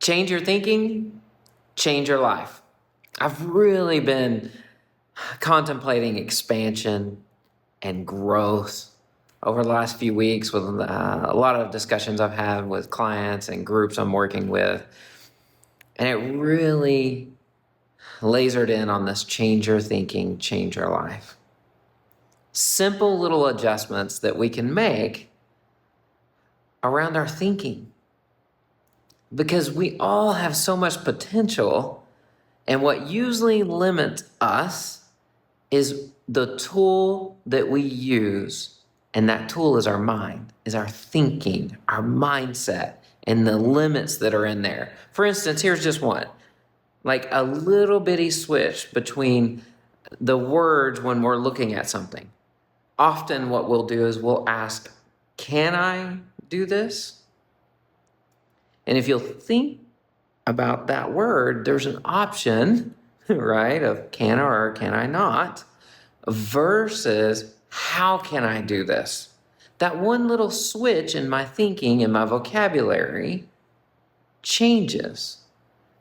Change your thinking, change your life. I've really been contemplating expansion and growth over the last few weeks with a lot of discussions I've had with clients and groups I'm working with. And it really lasered in on this change your thinking, change your life. Simple little adjustments that we can make around our thinking. Because we all have so much potential, and what usually limits us is the tool that we use, and that tool is our mind, is our thinking, our mindset, and the limits that are in there. For instance, here's just one. Like a little bitty switch between the words when we're looking at something. Often what we'll do is we'll ask, can I do this? And if you'll think about that word, there's an option, right, of can or can I not, versus how can I do this? That one little switch in my thinking and my vocabulary changes.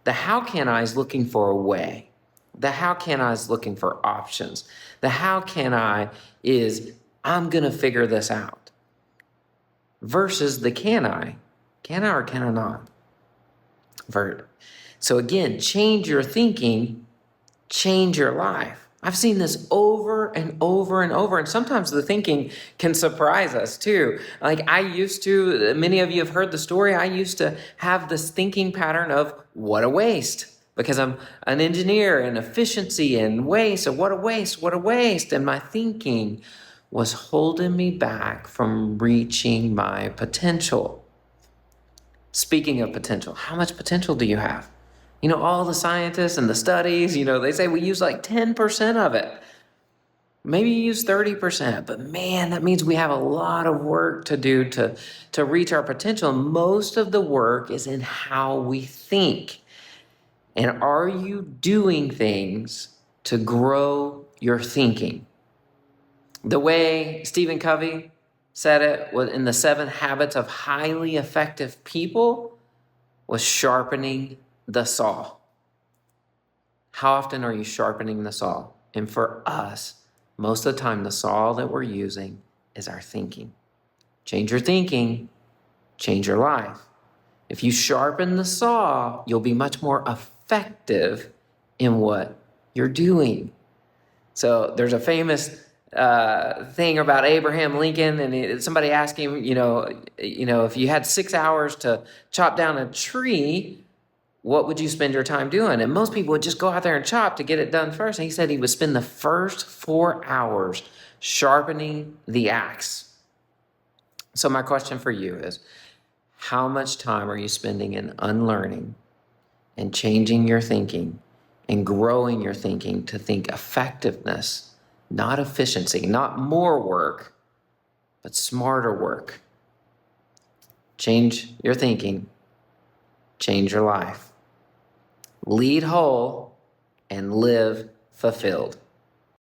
The how can I is looking for a way. The how can I is looking for options. The how can I is I'm going to figure this out. Versus the can I or can I not? So again, change your thinking, change your life. I've seen this over and over and over, and sometimes the thinking can surprise us too. Like many of you have heard the story, I used to have this thinking pattern of what a waste, because I'm an engineer and efficiency and waste, and what a waste. And my thinking was holding me back from reaching my potential. Speaking of potential, how much potential do you have? All the scientists and the studies, they say we use like 10% of it. Maybe you use 30%, but man, that means we have a lot of work to do to reach our potential. Most of the work is in how we think. And are you doing things to grow your thinking? The way Stephen Covey said it was in the 7 Habits of Highly Effective People was sharpening the saw. How often are you sharpening the saw? And for us, most of the time, the saw that we're using is our thinking. Change your thinking, change your life. If you sharpen the saw, you'll be much more effective in what you're doing. So there's a famous thing about Abraham Lincoln, and somebody asked him, if you had 6 hours to chop down a tree, what would you spend your time doing? And most people would just go out there and chop to get it done first. And he said he would spend the first 4 hours sharpening the axe. So my question for you is, how much time are you spending in unlearning and changing your thinking and growing your thinking to think effectiveness, not efficiency, not more work, but smarter work? Change your thinking, change your life. Lead whole and live fulfilled.